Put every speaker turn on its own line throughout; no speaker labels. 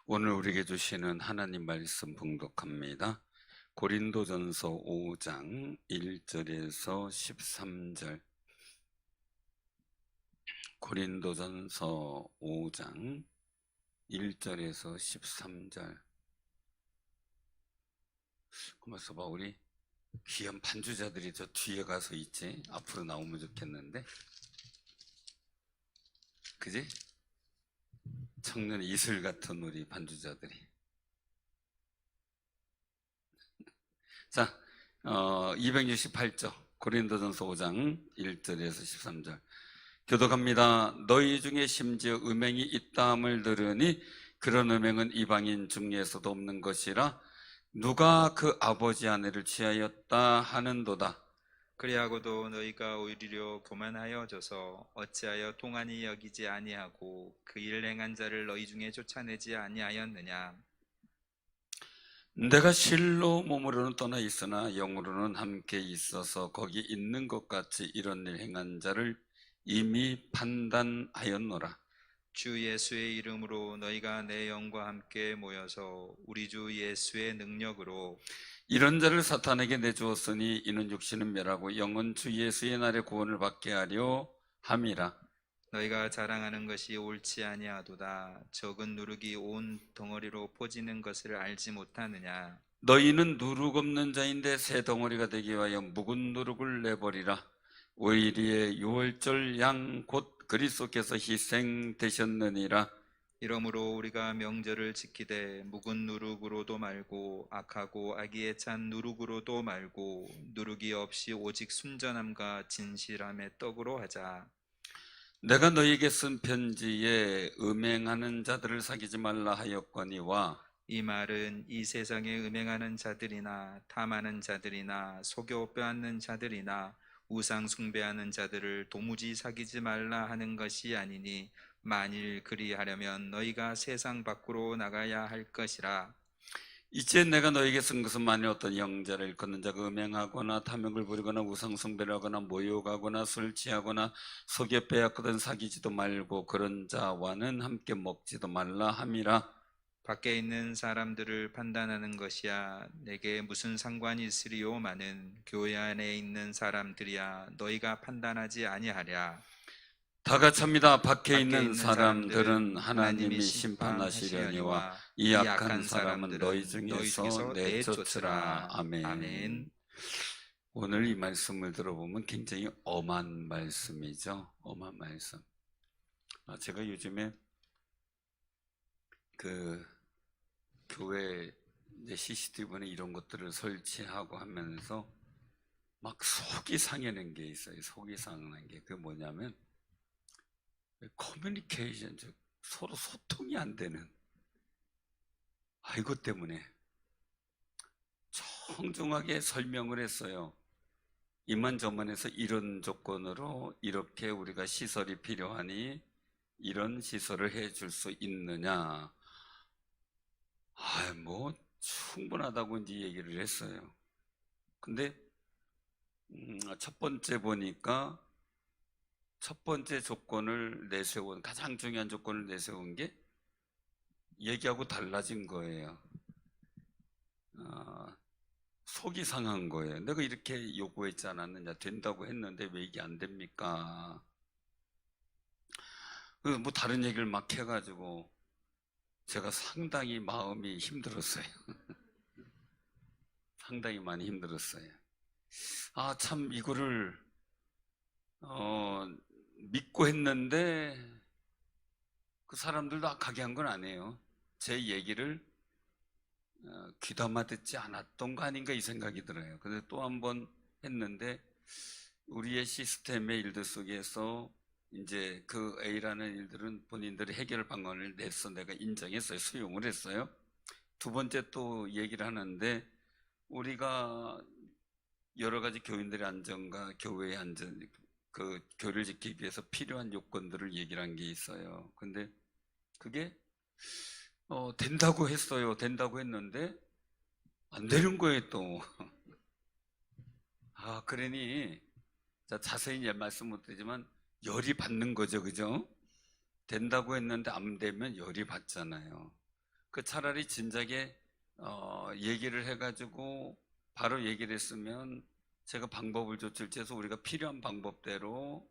오늘 우리에게 주시는 하나님 말씀 봉독합니다. 고린도전서 5장 1절에서 13절. 고린도전서 5장 1절에서 13절. 그러면서 봐, 우리 귀한 반주자들이 저 뒤에 가서 있지? 앞으로 나오면 좋겠는데, 그지? 청년 이슬 같은 우리 반주자들이. 자, 268조 고린도전서 5장 1절에서 13절. 교독합니다. 너희 중에 심지어 음행이 있다함을 들으니 그런 음행은 이방인 중에서도 없는 것이라. 누가 그 아버지 아내를 취하였다 하는도다.
그리하고도 너희가 오히려 교만하여져서 어찌하여 동안히 여기지 아니하고 그 일 행한 자를 너희 중에 쫓아내지 아니하였느냐.
내가 실로 몸으로는 떠나 있으나 영으로는 함께 있어서 거기 있는 것 같이 이런 일 행한 자를 이미 판단하였노라.
주 예수의 이름으로 너희가 내 영과 함께 모여서 우리 주 예수의 능력으로
이런 자를 사탄에게 내주었으니 이는 육신은 멸하고 영은 주 예수의 날에 구원을 받게 하려 함이라.
너희가 자랑하는 것이 옳지 아니하도다. 적은 누룩이 온 덩어리로 퍼지는 것을 알지 못하느냐.
너희는 누룩 없는 자인데 새 덩어리가 되기 위하여 묵은 누룩을 내버리라. 오히려 유월절 양 곧 그리스도께서 희생되셨느니라.
이러므로 우리가 명절을 지키되 묵은 누룩으로도 말고 악하고 악의에 찬 누룩으로도 말고 누룩이 없이 오직 순전함과 진실함의 떡으로 하자.
내가 너희에게 쓴 편지에 음행하는 자들을 사귀지 말라 하였거니와
이 말은 이 세상에 음행하는 자들이나 탐하는 자들이나 속여 빼앗는 자들이나 우상 숭배하는 자들을 도무지 사귀지 말라 하는 것이 아니니 만일 그리하려면 너희가 세상 밖으로 나가야 할 것이라.
이제 내가 너에게 쓴 것은 만일 어떤 영자를 일컫는 자가 음행하거나 탐욕을 부리거나 우상숭배를 하거나 모욕하거나 술 취하거나 속여 빼앗거든 사귀지도 말고 그런 자와는 함께 먹지도 말라 함이라.
밖에 있는 사람들을 판단하는 것이야 내게 무슨 상관이 있으리요마는 교회 안에 있는 사람들이야 너희가 판단하지 아니하랴.
다 같이합니다. 밖에
밖에
있는
있는
사람들은
사람들은
하나님이 심판하시려니와 이 약한 사람은 너희 중에서 내쫓으라. 아멘.
아멘.
오늘 이 말씀을 들어보면 굉장히 엄한 말씀이죠. 엄한 말씀. 제가 요즘에 그 교회 CCTV나 이런 것들을 설치하고 하면서 막 속이 상하는 게 있어요. 속이 상하는 게. 그게 뭐냐면 커뮤니케이션, 즉 서로 소통이 안 되는, 이것 때문에 청중하게 설명을 했어요. 이만저만해서 이런 조건으로 이렇게 우리가 시설이 필요하니 이런 시설을 해줄 수 있느냐. 뭐 충분하다고 이제 얘기를 했어요. 근데 첫 번째 보니까 첫 번째 조건을 내세운, 가장 중요한 조건을 내세운 게 얘기하고 달라진 거예요. 속이 상한 거예요. 내가 이렇게 요구했지 않았느냐, 된다고 했는데 왜 이게 안 됩니까? 뭐 다른 얘기를 막 해가지고 제가 상당히 마음이 힘들었어요. 상당히 많이 힘들었어요. 참 이거를 믿고 했는데 그 사람들도 악하게 한 건 아니에요. 제 얘기를 귀담아 듣지 않았던 거 아닌가 이 생각이 들어요. 근데 또 한 번 했는데 우리의 시스템의 일들 속에서 이제 그 A라는 일들은 본인들이 해결 방안을 내서 내가 인정했어요. 수용을 했어요. 두 번째 또 얘기를 하는데 우리가 여러 가지 교인들의 안전과 교회의 안전, 그 교를 지키기 위해서 필요한 요건들을 얘기를 한 게 있어요. 근데 그게 된다고 했어요. 된다고 했는데 안 되는 거예요 또. 그러니 자세히 말씀 못 드리지만 열이 받는 거죠. 그죠? 된다고 했는데 안 되면 열이 받잖아요. 그 차라리 진작에 얘기를 해가지고 바로 얘기를 했으면 제가 방법을 조칠해서 우리가 필요한 방법대로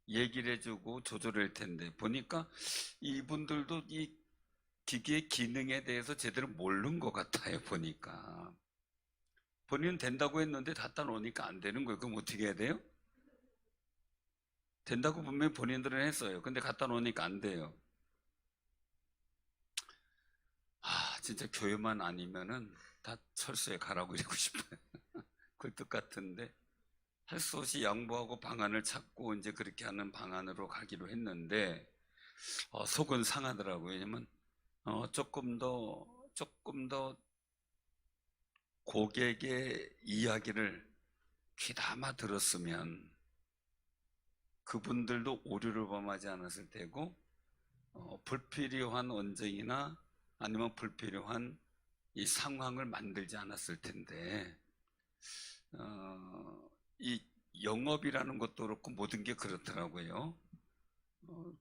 얘기를 해주고 조절할 텐데, 보니까 이분들도 이 기기의 기능에 대해서 제대로 모르는 것 같아요. 보니까 본인은 된다고 했는데 갖다 놓으니까 안 되는 거예요. 그럼 어떻게 해야 돼요? 된다고 분명히 본인들은 했어요. 근데 갖다 놓으니까 안 돼요. 진짜 교회만 아니면은 다 철수에 가라고 이러고 싶어요. 굴뚝 같은데 할 수 없이 양보하고 방안을 찾고 이제 그렇게 하는 방안으로 가기로 했는데 속은 상하더라고요. 왜냐면 조금 더 고객의 이야기를 귀담아 들었으면 그분들도 오류를 범하지 않았을 테고 불필요한 언쟁이나 아니면 불필요한 이 상황을 만들지 않았을 텐데 이 영업이라는 것도 그렇고 모든 게 그렇더라고요.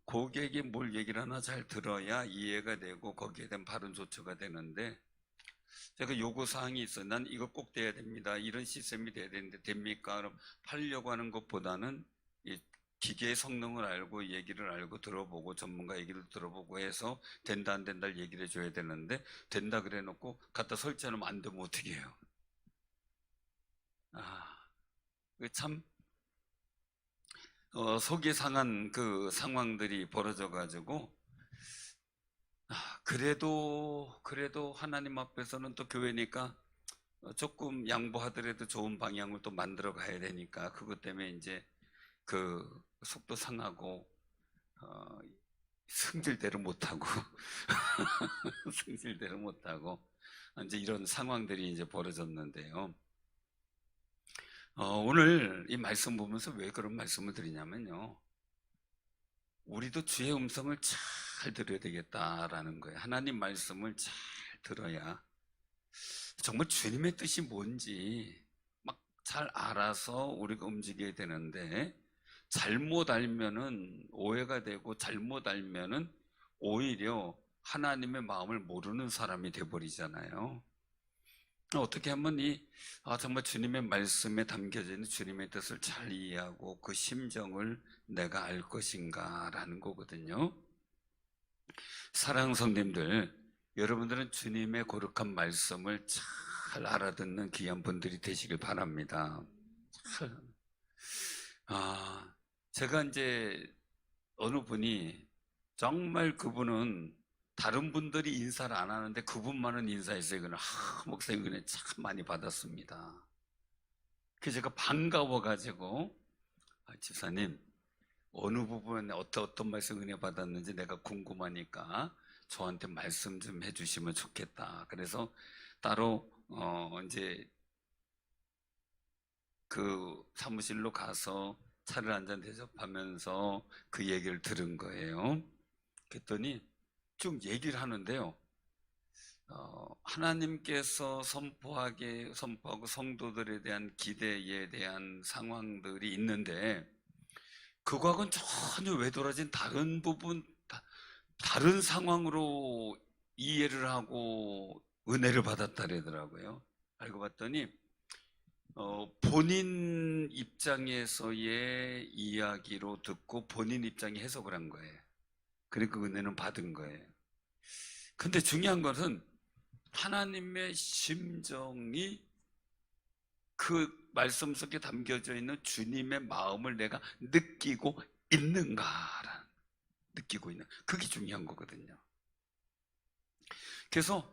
고객이 뭘 얘기를 하나 잘 들어야 이해가 되고 거기에 대한 바른 조처가 되는데, 제가 요구사항이 있어요. 난 이거 꼭 돼야 됩니다. 이런 시스템이 돼야 되는데 됩니까? 그럼 팔려고 하는 것보다는 이 기계의 성능을 알고 얘기를 알고 들어보고 전문가 얘기를 들어보고 해서 된다 안 된다를 얘기를 해줘야 되는데, 된다 그래 놓고 갖다 설치하면 안 되면 어떻게 해요? 참 속이 상한 그 상황들이 벌어져 가지고 그래도 하나님 앞에서는 또 교회니까 조금 양보하더라도 좋은 방향을 또 만들어 가야 되니까 그것 때문에 이제 그 속도 상하고 승질대로 못하고 승질대로 못하고 이제 이런 상황들이 이제 벌어졌는데요. 오늘 이 말씀 보면서 왜 그런 말씀을 드리냐면요, 우리도 주의 음성을 잘 들어야 되겠다라는 거예요. 하나님 말씀을 잘 들어야 정말 주님의 뜻이 뭔지 막 잘 알아서 우리가 움직여야 되는데, 잘못 알면은 오해가 되고 잘못 알면은 오히려 하나님의 마음을 모르는 사람이 돼버리잖아요. 어떻게 하면 정말 주님의 말씀에 담겨져 있는 주님의 뜻을 잘 이해하고 그 심정을 내가 알 것인가라는 거거든요. 사랑하는 성도님들, 여러분들은 주님의 거룩한 말씀을 잘 알아듣는 귀한 분들이 되시길 바랍니다. 제가 이제 어느 분이 정말 그분은 다른 분들이 인사를 안 하는데 그분만은 인사했어요. 그는 목사님 은혜 참 많이 받았습니다. 그래서 제가 반가워가지고 집사님 어느 부분에 어떤 말씀 은혜 받았는지 내가 궁금하니까 저한테 말씀 좀 해주시면 좋겠다. 그래서 따로 이제 그 사무실로 가서 차를 한잔 대접하면서 그 얘기를 들은 거예요. 그랬더니 쭉 얘기를 하는데요. 하나님께서 선포하고 성도들에 대한 기대에 대한 상황들이 있는데 그거하고는 전혀 외돌아진 다른 부분, 다른 상황으로 이해를 하고 은혜를 받았다 그러더라고요. 알고 봤더니 본인 입장에서의 이야기로 듣고 본인 입장에 해석을 한 거예요. 그러니까 은혜는 받은 거예요. 근데 중요한 것은 하나님의 심정이 그 말씀 속에 담겨져 있는 주님의 마음을 내가 느끼고 있는가라는, 느끼고 있는, 그게 중요한 거거든요. 그래서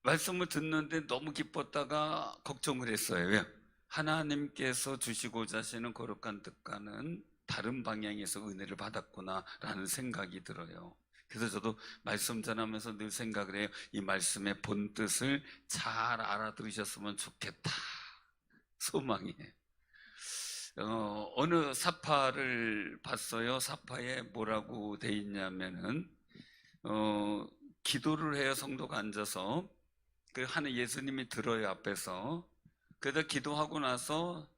말씀을 듣는데 너무 기뻤다가 걱정을 했어요. 왜? 하나님께서 주시고자 하시는 거룩한 뜻과는 다른 방향에서 은혜를 받았구나라는 생각이 들어요. 그래서 저도 말씀 전하면서 늘 생각을 해요. 이 말씀의 본 뜻을 잘 알아들으셨으면 좋겠다, 소망이에요. 어느 사파를 봤어요. 사파에 뭐라고 돼 있냐면은 기도를 해요. 성도가 앉아서 그 하는 예수님이 들어요, 앞에서. 그래서 기도하고 나서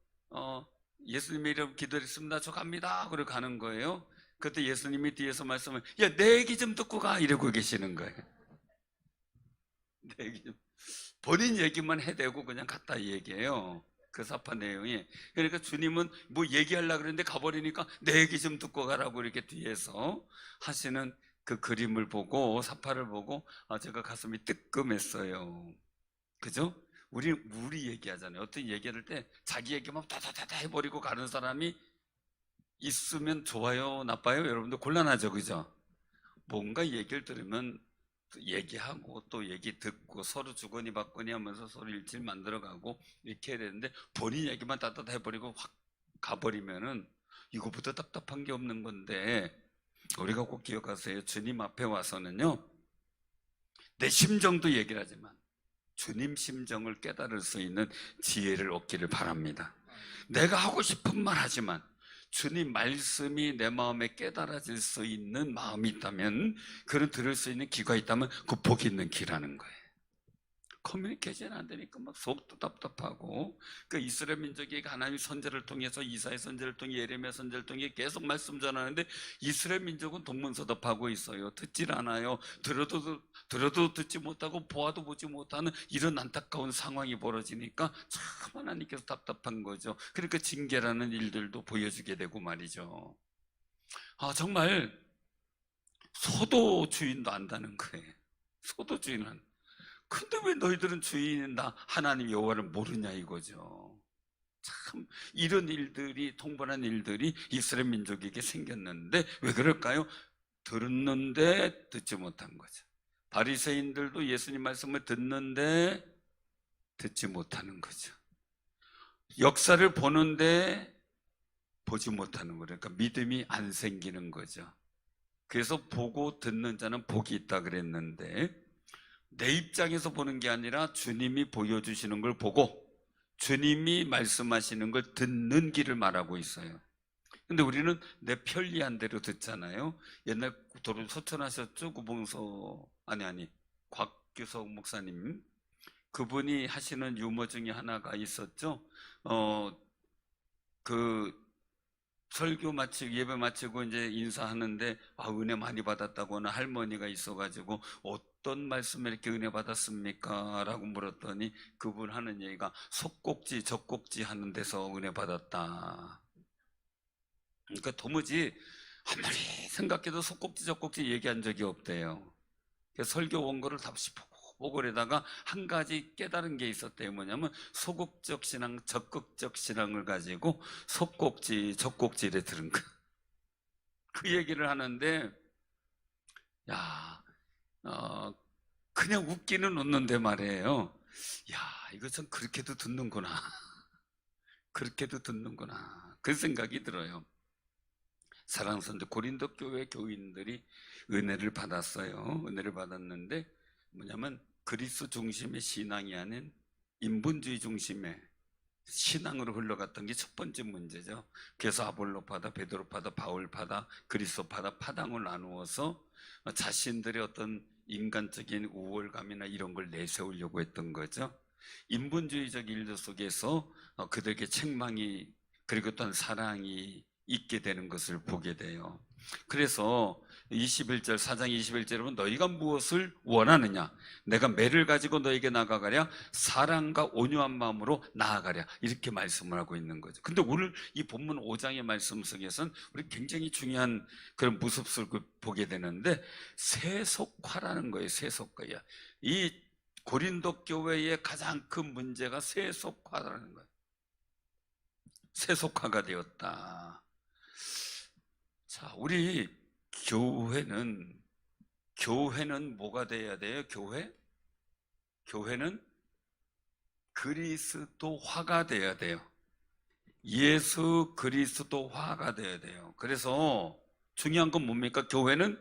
예수님의 이름 기도했습니다, 저 갑니다, 그러고 가는 거예요. 그때 예수님이 뒤에서 말씀을, 야, 내 얘기 좀 듣고 가, 이러고 계시는 거예요. 내 얘기 좀. 본인 얘기만 해대고 그냥 갔다 이 얘기예요. 그 사파 내용이. 그러니까 주님은 뭐 얘기하려고 그랬는데 가버리니까 내 얘기 좀 듣고 가라고 이렇게 뒤에서 하시는 그 그림을 보고, 사파를 보고, 제가 가슴이 뜨끔했어요. 그죠? 우리 얘기하잖아요. 어떤 얘기할 때 자기 얘기만 다다다다 해버리고 가는 사람이 있으면 좋아요, 나빠요? 여러분들 곤란하죠, 그죠? 뭔가 얘기를 들으면 얘기하고 또 얘기 듣고 서로 주거니 받거니 하면서 서로 일치를 만들어가고 이렇게 해야 되는데, 본인 얘기만 따뜻 해버리고 확 가버리면은 이거보다 답답한 게 없는 건데, 우리가 꼭 기억하세요. 주님 앞에 와서는요, 내 심정도 얘기를 하지만 주님 심정을 깨달을 수 있는 지혜를 얻기를 바랍니다. 내가 하고 싶은 말 하지만 주님 말씀이 내 마음에 깨달아질 수 있는 마음이 있다면, 그런 들을 수 있는 귀가 있다면 그 복이 있는 귀라는 거예요. 커뮤니케이션 안 되니까 막 속도 답답하고, 그 이스라엘 민족이 하나님의 선지자를 통해서, 이사야 선지자를 통해, 예레미야 선지자를 통해 계속 말씀 전하는데 이스라엘 민족은 동문서답하고 있어요. 듣질 않아요. 들어도 듣지 못하고 보아도 보지 못하는 이런 안타까운 상황이 벌어지니까 참 하나님께서 답답한 거죠. 그러니까 징계라는 일들도 보여주게 되고 말이죠. 정말 소도 주인도 안다는 거예요. 소도 주인은. 근데 왜 너희들은 주인인 나 하나님 여호와를 모르냐 이거죠. 참 이런 일들이, 통번한 일들이 이스라엘 민족에게 생겼는데 왜 그럴까요? 들었는데 듣지 못한 거죠. 바리새인들도 예수님 말씀을 듣는데 듣지 못하는 거죠. 역사를 보는데 보지 못하는 거예요. 그러니까 믿음이 안 생기는 거죠. 그래서 보고 듣는 자는 복이 있다 그랬는데, 내 입장에서 보는 게 아니라 주님이 보여주시는 걸 보고 주님이 말씀하시는 걸 듣는 길을 말하고 있어요. 근데 우리는 내 편리한 대로 듣잖아요. 옛날 도로 소천하셨죠? 구봉서, 곽규석 목사님. 그분이 하시는 유머 중에 하나가 있었죠. 그 설교 마치고 예배 마치고 이제 인사하는데, 은혜 많이 받았다고 하는 할머니가 있어가지고 어떤 말씀에 이렇게 은혜 받았습니까? 라고 물었더니 그분 하는 얘기가 속꼭지 젖꼭지 하는 데서 은혜 받았다. 그러니까 도무지 아무리 생각해도 속꼭지 젖꼭지 얘기한 적이 없대요. 그래서 설교 원고를 다시 보고 그러다가 한 가지 깨달은 게 있었대요. 뭐냐면 소극적 신앙, 적극적 신앙을 가지고 속꼭지 젖꼭지를 들은 거. 그 얘기를 하는데, 야, 그냥 웃기는 웃는데 말이에요. 야, 이거 참 그렇게도 듣는구나. 그렇게도 듣는구나. 그 생각이 들어요. 사랑하는 성도, 고린도 교회 교인들이 은혜를 받았어요. 은혜를 받았는데 뭐냐면 그리스도 중심의 신앙이 아닌 인본주의 중심의 신앙으로 흘러갔던 게 첫 번째 문제죠. 그래서 아볼로파다, 베드로파다, 바울파다, 그리스도파다 파당을 나누어서 자신들의 어떤 인간적인 우월감이나 이런 걸 내세우려고 했던 거죠. 인본주의적 일들 속에서 그들에게 책망이, 그리고 또한 사랑이 있게 되는 것을 보게 돼요. 그래서 21절, 4장 21절에 보면 너희가 무엇을 원하느냐, 내가 매를 가지고 너에게 나아가랴, 사랑과 온유한 마음으로 나아가랴, 이렇게 말씀을 하고 있는 거죠. 근데 오늘 이 본문 5장의 말씀 속에서는 우리 굉장히 중요한 그런 모습을 보게 되는데, 세속화라는 거예요. 세속화야. 이 고린도 교회의 가장 큰 문제가 세속화라는 거예요. 세속화가 되었다. 자, 우리 교회는 뭐가 돼야 돼요? 교회는 그리스도화가 돼야 돼요. 예수 그리스도화가 돼야 돼요. 그래서 중요한 건 뭡니까? 교회는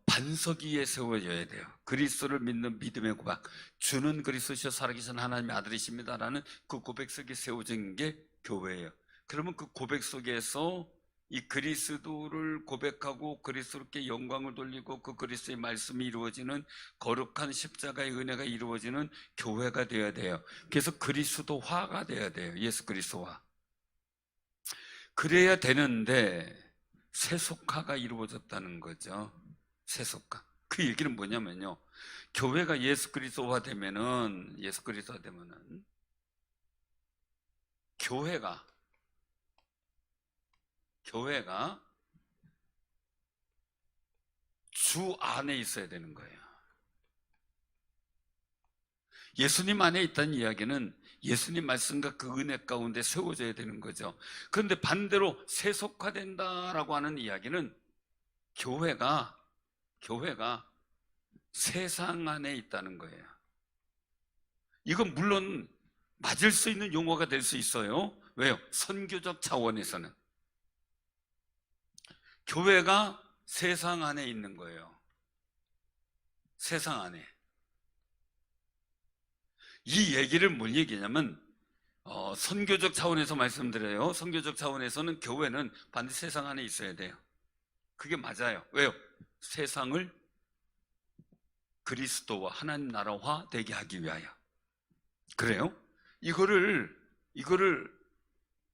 반석 위에 세워져야 돼요. 그리스도를 믿는 믿음의 고백, 주는 그리스도시여 살아계신 하나님의 아들이십니다라는 그 고백 속에 세워진 게 교회예요. 그러면 그 고백 속에서 이 그리스도를 고백하고 그리스도께 영광을 돌리고 그 그리스도의 말씀이 이루어지는 거룩한 십자가의 은혜가 이루어지는 교회가 되어야 돼요. 그래서 그리스도화가 되어야 돼요. 예수 그리스도화. 그래야 되는데 세속화가 이루어졌다는 거죠. 세속화. 그 얘기는 뭐냐면요. 교회가 예수 그리스도화 되면은 교회가 주 안에 있어야 되는 거예요. 예수님 안에 있다는 이야기는 예수님 말씀과 그 은혜 가운데 세워져야 되는 거죠. 그런데 반대로 세속화된다라고 하는 이야기는 교회가 세상 안에 있다는 거예요. 이건 물론 맞을 수 있는 용어가 될 수 있어요. 왜요? 선교적 차원에서는 교회가 세상 안에 있는 거예요. 세상 안에. 이 얘기를 뭘 얘기냐면 선교적 차원에서 말씀드려요. 선교적 차원에서는 교회는 반드시 세상 안에 있어야 돼요. 그게 맞아요. 왜요? 세상을 그리스도와 하나님 나라화 되게 하기 위하여. 그래요? 이거를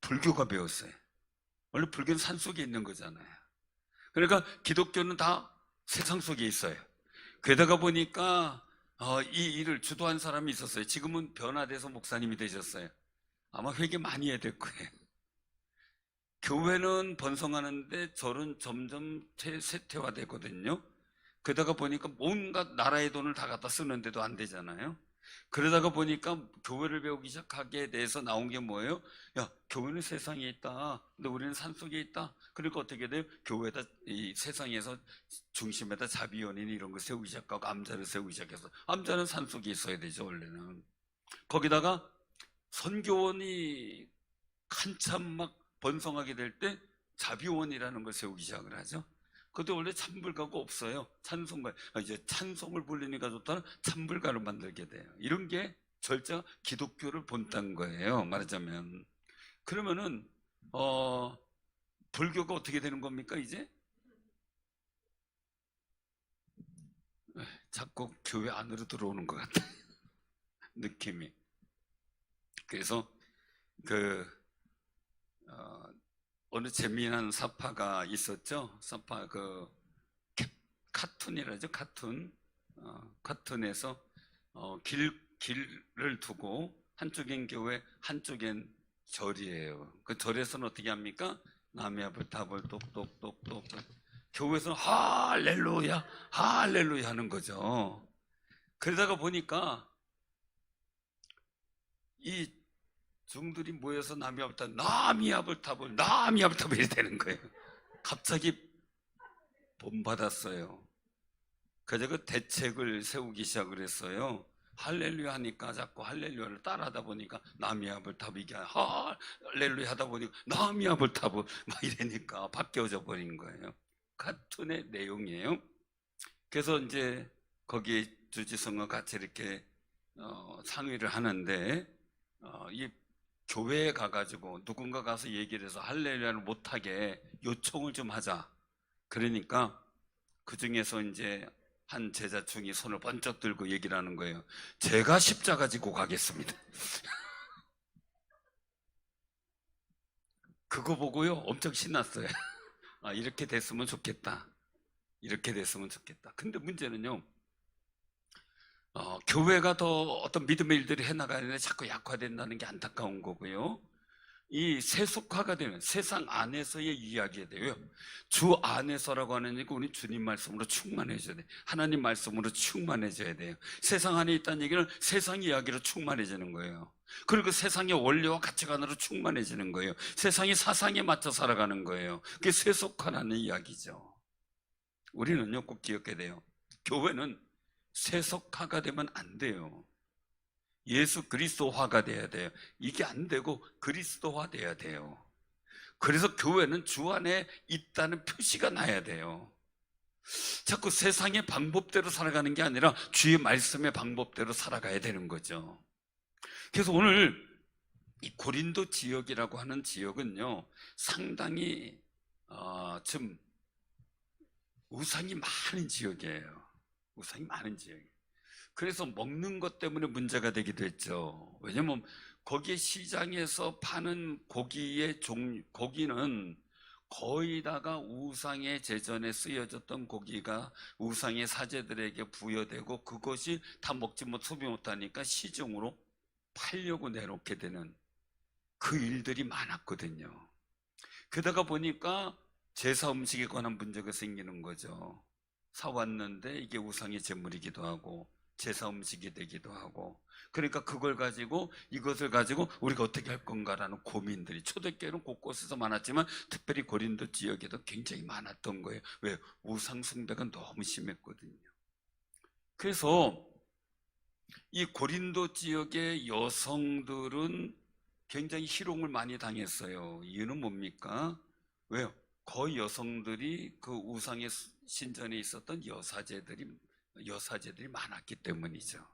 불교가 배웠어요. 원래 불교는 산 속에 있는 거잖아요. 그러니까 기독교는 다 세상 속에 있어요. 그러다가 보니까 이 일을 주도한 사람이 있었어요. 지금은 변화돼서 목사님이 되셨어요. 아마 회개 많이 해야 될 거예요. 교회는 번성하는데 절은 점점 쇠퇴화되거든요. 그러다가 보니까 온갖 나라의 돈을 다 갖다 쓰는데도 안 되잖아요. 그러다가 보니까 교회를 배우기 시작하게 돼서 나온 게 뭐예요? 야, 교회는 세상에 있다. 근데 우리는 산속에 있다. 그러니까 어떻게 돼요? 교회에다 이 세상에서 중심에다 자비원인 이런 거 세우기 시작하고 암자를 세우기 시작해서 암자는 산속에 있어야 되죠, 원래는. 거기다가 선교원이 한참 막 번성하게 될 때 자비원이라는 걸 세우기 시작을 하죠. 그때 원래 찬불가가 없어요. 찬송가. 이제 찬송을 불리니까 좋다는 찬불가를 만들게 돼요. 이런 게 절자 기독교를 본딴 거예요, 말하자면. 그러면은 불교가 어떻게 되는 겁니까, 이제? 자꾸 교회 안으로 들어오는 것 같아. 느낌이. 그래서 어느 재미난 사파가 있었죠. 사파 카툰이라죠. 카툰에서 길을 두고 한쪽엔 교회, 한쪽엔 절이에요. 그 절에서는 어떻게 합니까? 남이압을 답을 똑똑똑똑. 교회에서는 할렐루야, 할렐루야 하는 거죠. 그러다가 보니까 이 중들이 모여서 남이압을 이렇게 되는 거예요. 갑자기 본받았어요. 그래서 그 대책을 세우기 시작을 했어요. 할렐루야 하니까 자꾸 할렐루야를 따라하다 보니까 남이압을 이게 할렐루야 하다 보니까 남이압을 막 이러니까 바뀌어져 버린 거예요. 카툰의 내용이에요. 그래서 이제 거기 주지성과 같이 이렇게 상의를 하는데 이 교회에 가가지고 누군가 가서 얘기를 해서 할렐루야를 못하게 요청을 좀 하자. 그러니까 그 중에서 이제 한 제자충이 손을 번쩍 들고 얘기를 하는 거예요. 제가 십자가 지고 가겠습니다. 그거 보고요 엄청 신났어요. 이렇게 됐으면 좋겠다. 이렇게 됐으면 좋겠다. 근데 문제는요, 교회가 더 어떤 믿음의 일들을 해나가는데 자꾸 약화된다는 게 안타까운 거고요. 이 세속화가 되는 세상 안에서의 이야기에 대해요. 주 안에서라고 하는 얘기, 우리 주님 말씀으로 충만해져야 돼요. 하나님 말씀으로 충만해져야 돼요. 세상 안에 있다는 얘기는 세상 이야기로 충만해지는 거예요. 그리고 세상의 원리와 가치관으로 충만해지는 거예요. 세상의 사상에 맞춰 살아가는 거예요. 그게 세속화라는 이야기죠. 우리는요 꼭 기억해야 돼요. 교회는 세속화가 되면 안 돼요. 예수 그리스도화가 돼야 돼요. 이게 안 되고 그리스도화 돼야 돼요. 그래서 교회는 주 안에 있다는 표시가 나야 돼요. 자꾸 세상의 방법대로 살아가는 게 아니라 주의 말씀의 방법대로 살아가야 되는 거죠. 그래서 오늘 이 고린도 지역이라고 하는 지역은요 상당히 좀 우상이 많은 지역이에요. 우상이 많은 지역이에요. 그래서 먹는 것 때문에 문제가 되기도 했죠. 왜냐면 거기에 시장에서 파는 고기는 거의 다가 우상의 제전에 쓰여졌던 고기가 우상의 사제들에게 부여되고 그것이 다 먹지 못 소비 못하니까 시중으로 팔려고 내놓게 되는 그 일들이 많았거든요. 그러다가 보니까 제사 음식에 관한 문제가 생기는 거죠. 사왔는데 이게 우상의 제물이기도 하고 제사 음식이 되기도 하고, 그러니까 그걸 가지고 이것을 가지고 우리가 어떻게 할 건가라는 고민들이 초대교회는 곳곳에서 많았지만 특별히 고린도 지역에도 굉장히 많았던 거예요. 왜? 우상 숭배가 너무 심했거든요. 그래서 이 고린도 지역의 여성들은 굉장히 희롱을 많이 당했어요. 이유는 뭡니까? 왜요? 거의 여성들이 그 우상의 신전에 있었던 여사제들이 많았기 때문이죠.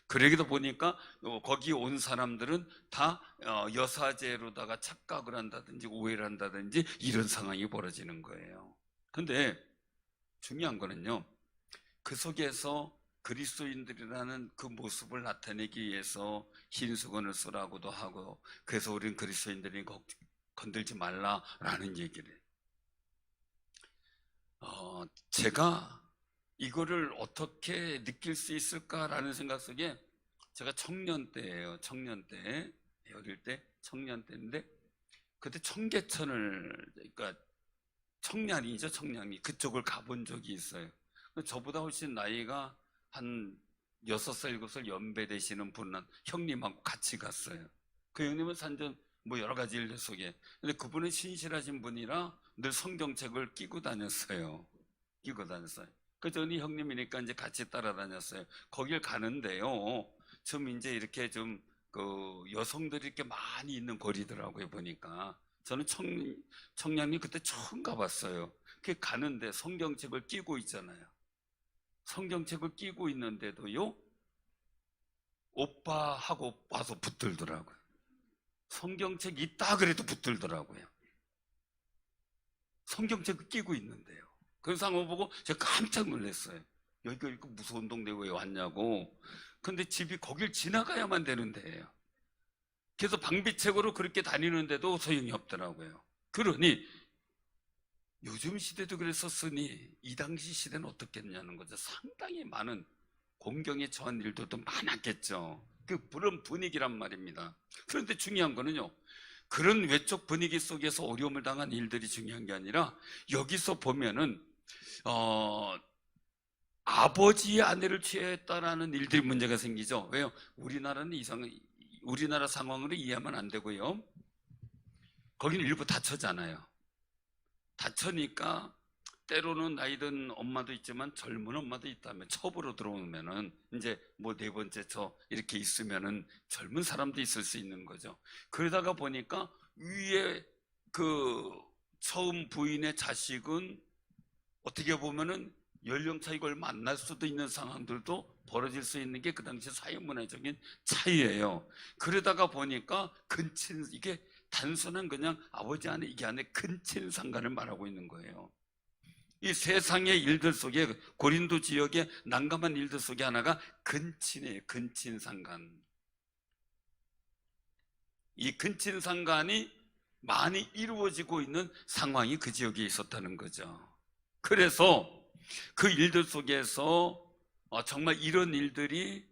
그러기도 보니까 거기 온 사람들은 다 여사제로다가 착각을 한다든지 오해를 한다든지 이런 상황이 벌어지는 거예요. 근데 중요한 거는요, 그 속에서 그리스도인들이라는 그 모습을 나타내기 위해서 흰 수건을 쓰라고도 하고, 그래서 우리는 그리스도인들이 건들지 말라라는 얘기를 제가 이거를 어떻게 느낄 수 있을까라는 생각 속에, 제가 청년 때예요. 청년 때, 어릴 때 청년 때인데, 그때 청계천을, 그러니까 청량리죠, 청량리. 그쪽을 가본 적이 있어요. 저보다 훨씬 나이가 한 6살, 7살 연배 되시는 분은 형님하고 같이 갔어요. 그 형님은 산전 뭐 여러 가지 일들 속에, 근데 그분은 신실하신 분이라 늘 성경책을 끼고 다녔어요. 그래서 저는 형님이니까 이제 같이 따라다녔어요. 거길 가는데요, 좀 이제 이렇게 좀 그 여성들이 이렇게 많이 있는 거리더라고요. 보니까 저는 청량리 그때 처음 가봤어요. 그 가는데 성경책을 끼고 있잖아요. 성경책을 끼고 있는데도요, 오빠 하고 와서 붙들더라고요. 성경책 있다 그래도 붙들더라고요. 성경책을 끼고 있는데요. 그 상황을 보고 제가 깜짝 놀랐어요. 여기가 이렇게 무서운 동네 왜 왔냐고. 근데 집이 거길 지나가야만 되는 데예요. 그래서 방비책으로 그렇게 다니는데도 소용이 없더라고요. 그러니 요즘 시대도 그랬었으니 이 당시 시대는 어떻겠냐는 거죠. 상당히 많은 공경에 처한 일들도 많았겠죠. 그런 분위기란 말입니다. 그런데 중요한 거는요, 그런 외적 분위기 속에서 어려움을 당한 일들이 중요한 게 아니라, 여기서 보면은 아버지의 아내를 취했다라는 일들이 문제가 생기죠. 왜요? 우리나라 상황으로 이해하면 안 되고요, 거기는 일부 다처잖아요. 다처니까 때로는 나이든 엄마도 있지만 젊은 엄마도 있다면, 첩으로 들어오면은 이제 뭐 네 번째 첩 이렇게 있으면은 젊은 사람도 있을 수 있는 거죠. 그러다가 보니까 위에 그 처음 부인의 자식은 어떻게 보면은 연령 차이가 얼마 안 날 수도 있는 상황들도 벌어질 수 있는 게 그 당시 사회문화적인 차이예요. 그러다가 보니까 이게 단순한 그냥 아버지 안에 이게 안에 근친상간을 말하고 있는 거예요. 이 세상의 일들 속에, 고린도 지역의 난감한 일들 속에 하나가 근친이에요. 근친상간. 이 근친상간이 많이 이루어지고 있는 상황이 그 지역에 있었다는 거죠. 그래서 그 일들 속에서 정말 이런 일들이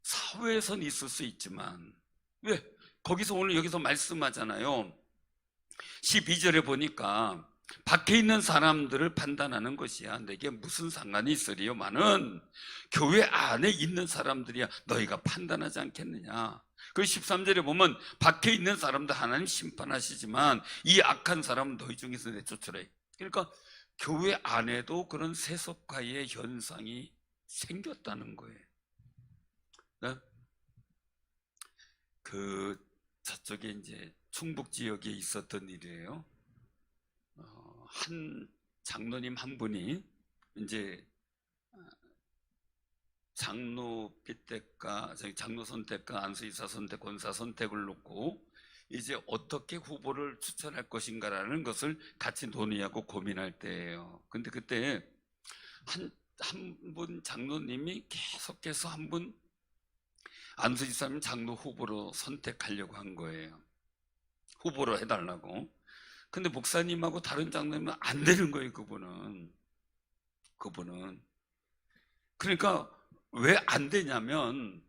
사회에선 있을 수 있지만, 왜? 거기서 오늘 여기서 말씀하잖아요. 12절에 보니까 밖에 있는 사람들을 판단하는 것이야 내게 무슨 상관이 있으리요마는 교회 안에 있는 사람들이야 너희가 판단하지 않겠느냐. 그 13절에 보면 밖에 있는 사람들 하나님 심판하시지만 이 악한 사람은 너희 중에서 내쫓으라. 그러니까 교회 안에도 그런 세속화의 현상이 생겼다는 거예요. 네? 그 저쪽에 이제 충북 지역에 있었던 일이에요. 한 장로님 한 분이 이제 장로 빗대가, 장로 선택과 안수이사 선택, 권사 선택을 놓고 이제 어떻게 후보를 추천할 것인가라는 것을 같이 논의하고 고민할 때예요. 근데 그때 한 분 장로님이 계속해서 한 분 안수이사님 장로 후보로 선택하려고 한 거예요. 후보로 해달라고. 근데 목사님하고 다른 장로님은 안 되는 거예요, 그분은. 그러니까 왜 안 되냐면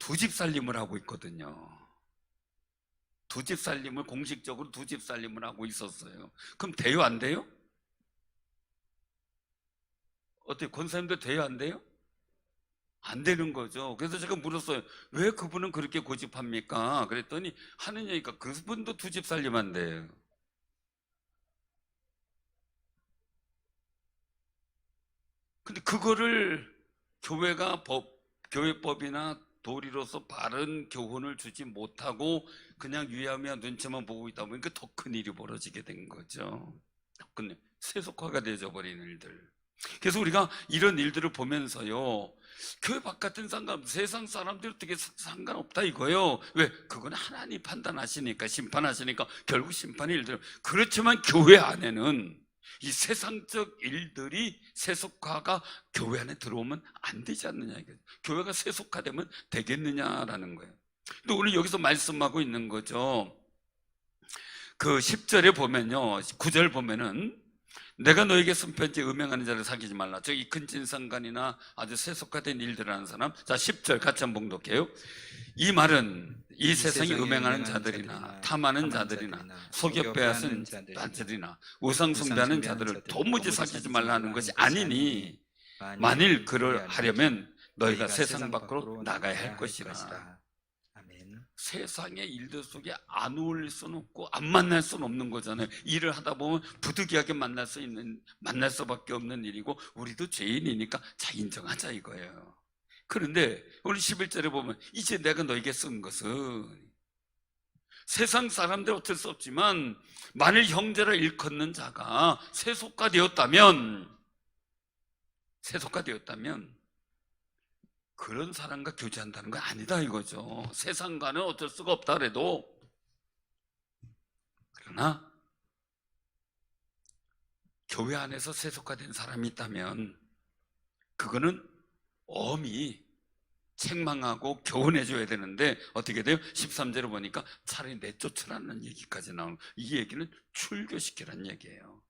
두 집 살림을 하고 있거든요. 두 집 살림을, 공식적으로 두 집 살림을 하고 있었어요. 그럼 돼요, 안 돼요? 어때요? 권사님도 돼요, 안 돼요? 안 되는 거죠. 그래서 제가 물었어요. 왜 그분은 그렇게 고집합니까? 그랬더니 하는 얘기가 그분도 두 집 살림한대요. 근데 그거를 교회가 교회법이나 도리로서 바른 교훈을 주지 못하고 그냥 유야무야 눈치만 보고 있다 보니까 더 큰 일이 벌어지게 된 거죠. 근데 세속화가 되어버린 일들. 그래서 우리가 이런 일들을 보면서요, 교회 바깥은 세상 사람들 어떻게 상관없다 이거예요. 왜? 그건 하나님 판단하시니까, 심판하시니까 결국 심판의 일들. 그렇지만 교회 안에는 이 세상적 일들이, 세속화가 교회 안에 들어오면 안 되지 않느냐 이거죠. 교회가 세속화되면 되겠느냐라는 거예요. 근데 오늘 여기서 말씀하고 있는 거죠. 그 10절에 보면요, 9절 보면은 내가 너에게 쓴 편지 음행하는 자를 사귀지 말라. 저기 큰 진상간이나 아주 세속화된 일들을 하는 사람. 자, 10절 같이 한번 봉독해요. 이 말은 이 세상에 음행하는 자들이나 탐하는 자들이나 속여 빼앗은 자들이나 우상 숭배하는 자들을 도무지 사귀지 말라 하는 것이 아니니, 만일 그를 하려면 너희가 세상 밖으로 나가야 할 것이라.
아멘.
세상의 일들 속에 안 어울릴 수는 없고 안 만날 수는 없는 거잖아요. 일을 하다 보면 부득이하게 만날 수밖에 없는 일이고, 우리도 죄인이니까 자, 인정하자 이거예요. 그런데 오늘 11절에 보면 이제 내가 너에게 쓴 것은, 세상 사람들 어쩔 수 없지만 만일 형제를 일컫는 자가 세속화되었다면 그런 사람과 교제한다는 건 아니다 이거죠. 세상과는 어쩔 수가 없다 그래도, 그러나 교회 안에서 세속화된 사람이 있다면 그거는 엄히 책망하고 교훈해 줘야 되는데 어떻게 돼요? 13절에 보니까 차라리 내쫓으라는 얘기까지 나오는, 이 얘기는 출교시키라는 얘기예요.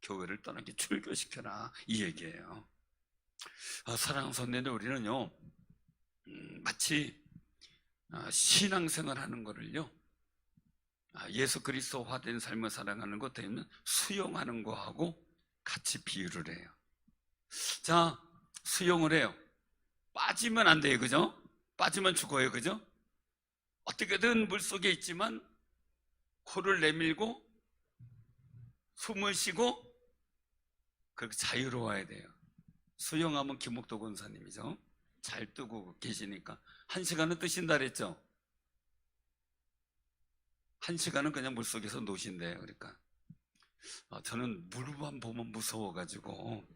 교회를 떠나게 출교시켜라 이 얘기예요. 사랑하는 성도님들, 우리는요 마치 신앙생활 하는 거를요, 예수 그리스도화된 삶을 살아가는 것 때문에 수영하는 거하고 같이 비유를 해요. 자, 수영을 해요. 빠지면 안 돼요, 그죠? 빠지면 죽어요, 그죠? 어떻게든 물속에 있지만 코를 내밀고 숨을 쉬고 그렇게 자유로워야 돼요. 수영하면 김옥도 권사님이죠. 잘 뜨고 계시니까 1시간은 뜨신다 그랬죠? 1시간은 그냥 물속에서 노신대요. 그러니까 저는 물만 보면 무서워가지고,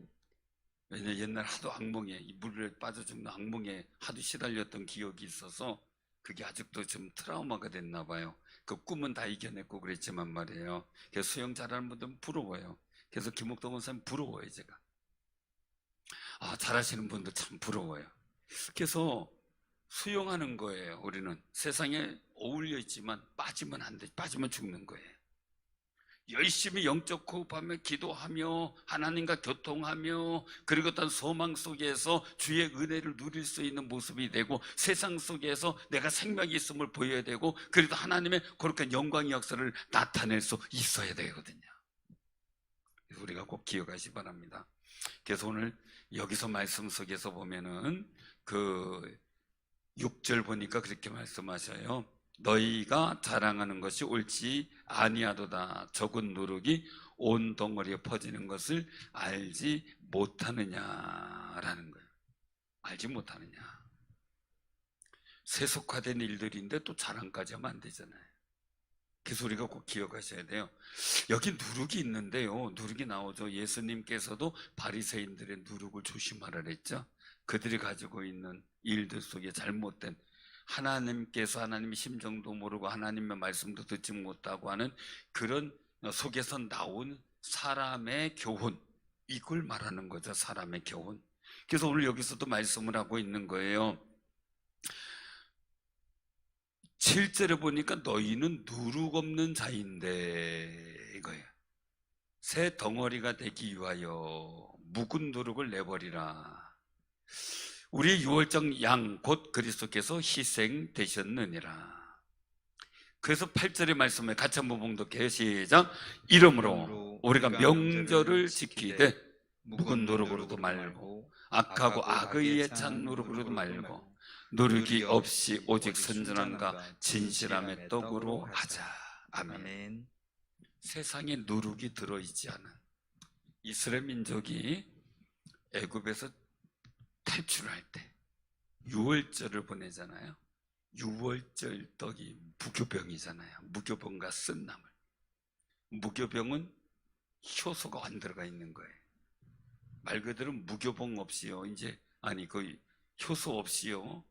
왜냐면 옛날 하도 악몽에, 이 물에 빠져 죽는 악몽에 하도 시달렸던 기억이 있어서 그게 아직도 좀 트라우마가 됐나 봐요. 그 꿈은 다 이겨냈고 그랬지만 말이에요. 그래서 수영 잘하는 분들은 부러워요. 그래서 김옥도 권사님 부러워요, 제가. 잘하시는 분들 참 부러워요. 그래서 수용하는 거예요. 우리는 세상에 어울려 있지만 빠지면 안 돼. 빠지면 죽는 거예요. 열심히 영적 호흡하며 기도하며 하나님과 교통하며, 그리고 어떤 소망 속에서 주의 은혜를 누릴 수 있는 모습이 되고, 세상 속에서 내가 생명이 있음을 보여야 되고, 그래도 하나님의 거룩한 영광의 역사를 나타낼 수 있어야 되거든요. 우리가 꼭 기억하시 바랍니다. 그래서 오늘 여기서 말씀 속에서 보면은 그 6절 보니까 그렇게 말씀하셔요. 너희가 자랑하는 것이 옳지 아니하도다. 적은 누룩이 온 덩어리에 퍼지는 것을 알지 못하느냐라는 거예요. 알지 못하느냐. 세속화된 일들인데 또 자랑까지 하면 안 되잖아요. 그래서 우리가 꼭 기억하셔야 돼요. 여기 누룩이 있는데요, 누룩이 나오죠. 예수님께서도 바리새인들의 누룩을 조심하라 그랬죠. 그들이 가지고 있는 일들 속에 잘못된, 하나님께서 하나님의 심정도 모르고 하나님의 말씀도 듣지 못하고 하는 그런 속에서 나온 사람의 교훈, 이걸 말하는 거죠. 사람의 교훈. 그래서 오늘 여기서도 말씀을 하고 있는 거예요. 7절에 보니까 너희는 누룩 없는 자인데, 거예요. 새 덩어리가 되기 위하여 묵은 누룩을 내버리라. 우리 유월절 양 곧 그리스도께서 희생되셨느니라. 그래서 8절의 말씀에 같이 한번 봉독해요. 시작. 이러므로 우리가 명절을 지키되 묵은 누룩으로도 말고 악하고 악의에 찬 누룩으로도 말고 누룩이 없이 오직 선전함과 진실함의 떡으로 하자. 아멘.
아멘.
세상에 누룩이 들어있지 않은 이스라엘 민족이 애굽에서 탈출할 때 유월절을 보내잖아요. 유월절 떡이 무교병이잖아요. 무교병과 쓴나물. 무교병은 효소가 안 들어가 있는 거예요. 말 그대로 무교병 없이요. 그 효소 없이요.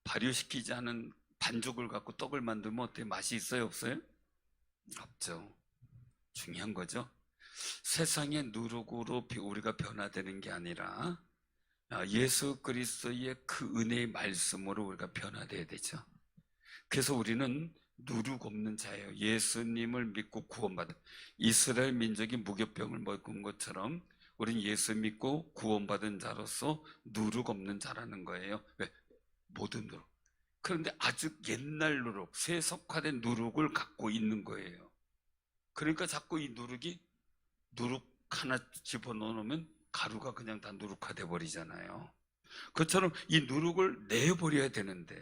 발효시키지 않은 반죽을 갖고 떡을 만들면 어때요? 맛이 있어요? 없어요? 없죠. 중요한 거죠. 세상의 누룩으로 우리가 변화되는 게 아니라 예수 그리스도의 그 은혜의 말씀으로 우리가 변화되어야 되죠. 그래서 우리는 누룩 없는 자예요. 예수님을 믿고 구원받은 이스라엘 민족이 무교병을 먹은 것처럼 우리는 예수 믿고 구원받은 자로서 누룩 없는 자라는 거예요. 왜? 모든 누룩. 그런데 아주 옛날 누룩, 세속화된 누룩을 갖고 있는 거예요. 그러니까 자꾸 이 누룩 하나 집어넣으면 가루가 그냥 다 누룩화돼 버리잖아요. 그처럼 이 누룩을 내버려야 되는데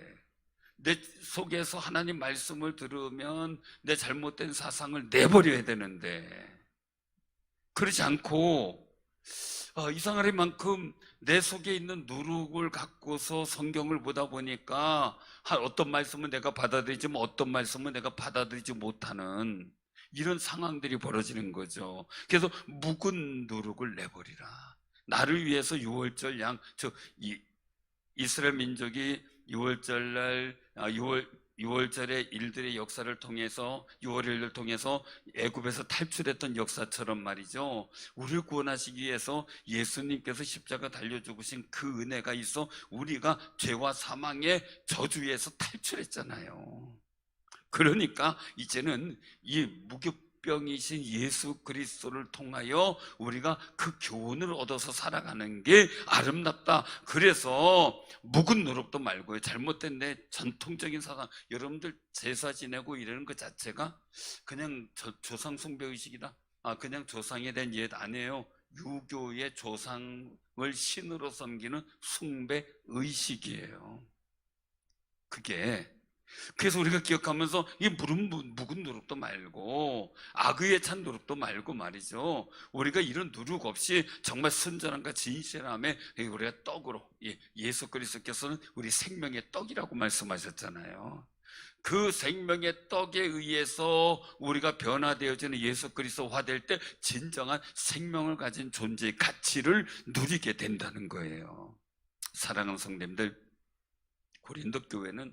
내 속에서 하나님 말씀을 들으면 내 잘못된 사상을 내버려야 되는데 그렇지 않고 이상할 만큼 내 속에 있는 누룩을 갖고서 성경을 보다 보니까 어떤 말씀은 내가 받아들이지만 어떤 말씀은 내가 받아들이지 못하는 이런 상황들이 벌어지는 거죠. 그래서 묵은 누룩을 내버리라. 나를 위해서 유월절 이스라엘 민족이 유월절날 유월절의 일들의 역사를 통해서 유월일을 통해서 애굽에서 탈출했던 역사처럼 말이죠. 우리를 구원하시기 위해서 예수님께서 십자가 달려 죽으신 그 은혜가 있어 우리가 죄와 사망의 저주에서 탈출했잖아요. 그러니까 이제는 이 무교병이신 예수 그리스도를 통하여 우리가 그 교훈을 얻어서 살아가는 게 아름답다. 그래서 묵은 노력도 말고요. 잘못된 내 전통적인 사상, 여러분들 제사 지내고 이러는 것 자체가 그냥 조상 숭배 의식이다. 그냥 조상에 대한 옛 아니에요. 유교의 조상을 신으로 섬기는 숭배 의식이에요. 그래서 우리가 기억하면서 이 묵은 누룩도 말고 악의에 찬 누룩도 말고 말이죠. 우리가 이런 누룩 없이 정말 순전함과 진실함에 우리가 떡으로 예수 그리스도께서는 우리 생명의 떡이라고 말씀하셨잖아요. 그 생명의 떡에 의해서 우리가 변화되어지는 예수 그리스도화 될 때 진정한 생명을 가진 존재의 가치를 누리게 된다는 거예요. 사랑하는 성도님들, 고린도 교회는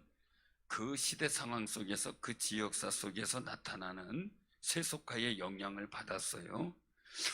그 시대 상황 속에서 그 지역사 속에서 나타나는 세속화의 영향을 받았어요.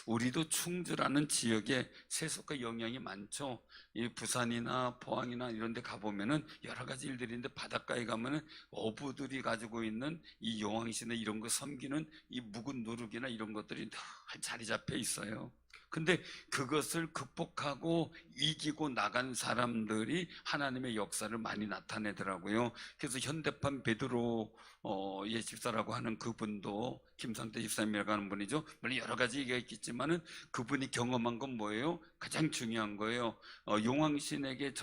우리도 충주라는 지역에 세속화 영향이 많죠. 이 부산이나 포항이나 이런 데 가보면은 여러 가지 일들인데 바닷가에 가면은 어부들이 가지고 있는 이 용왕신의 이런 거 섬기는 이 묵은 누룩이나 이런 것들이 다 자리 잡혀 있어요. 근데 그것을 극복하고 이기고 나간 사람들이 하나님의 역사를 많이 나타내더라고요. 그래서 현대판 베드로의 집사라고 하는 그분도 김상태 집사님이라고 하는 분이죠. 물론 여러 가지 얘기가 있겠지만은 그분이 경험한 건 뭐예요? 가장 중요한 거예요. 용왕신에게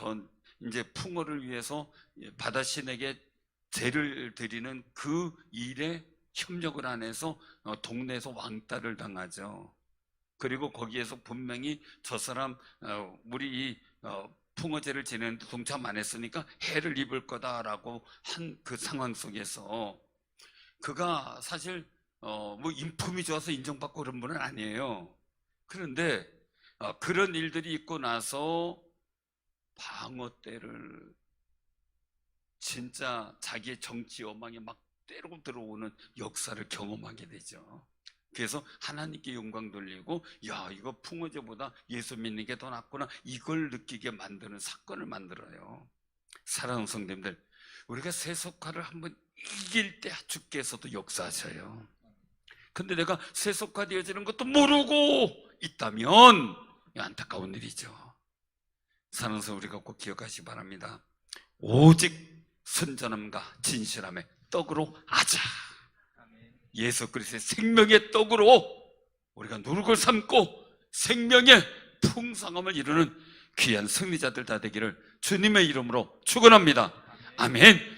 이제 풍어를 위해서 바다신에게 제를 드리는 그 일에 협력을 안 해서 동네에서 왕따를 당하죠. 그리고 거기에서 분명히 저 사람 우리 풍어제를 지내는데 동참 안 했으니까 해를 입을 거다라고 한 그 상황 속에서 그가 사실 뭐 인품이 좋아서 인정받고 그런 분은 아니에요. 그런데 그런 일들이 있고 나서 방어떼를 진짜 자기의 정치 여망에 막 때리고 들어오는 역사를 경험하게 되죠. 그래서 하나님께 영광 돌리고 야, 이거 풍어제보다 예수 믿는 게 더 낫구나, 이걸 느끼게 만드는 사건을 만들어요. 사랑하는 성도님들, 우리가 세속화를 한번 이길 때 주께서도 역사하셔요. 근데 내가 세속화되어지는 것도 모르고 있다면 안타까운 일이죠. 사랑해서 우리가 꼭 기억하시기 바랍니다. 오직 선전함과 진실함의 떡으로 하자. 예수 그리스도의 생명의 떡으로 우리가 누룩을 삼고 생명의 풍성함을 이루는 귀한 승리자들 다 되기를 주님의 이름으로 축원합니다. 아멘.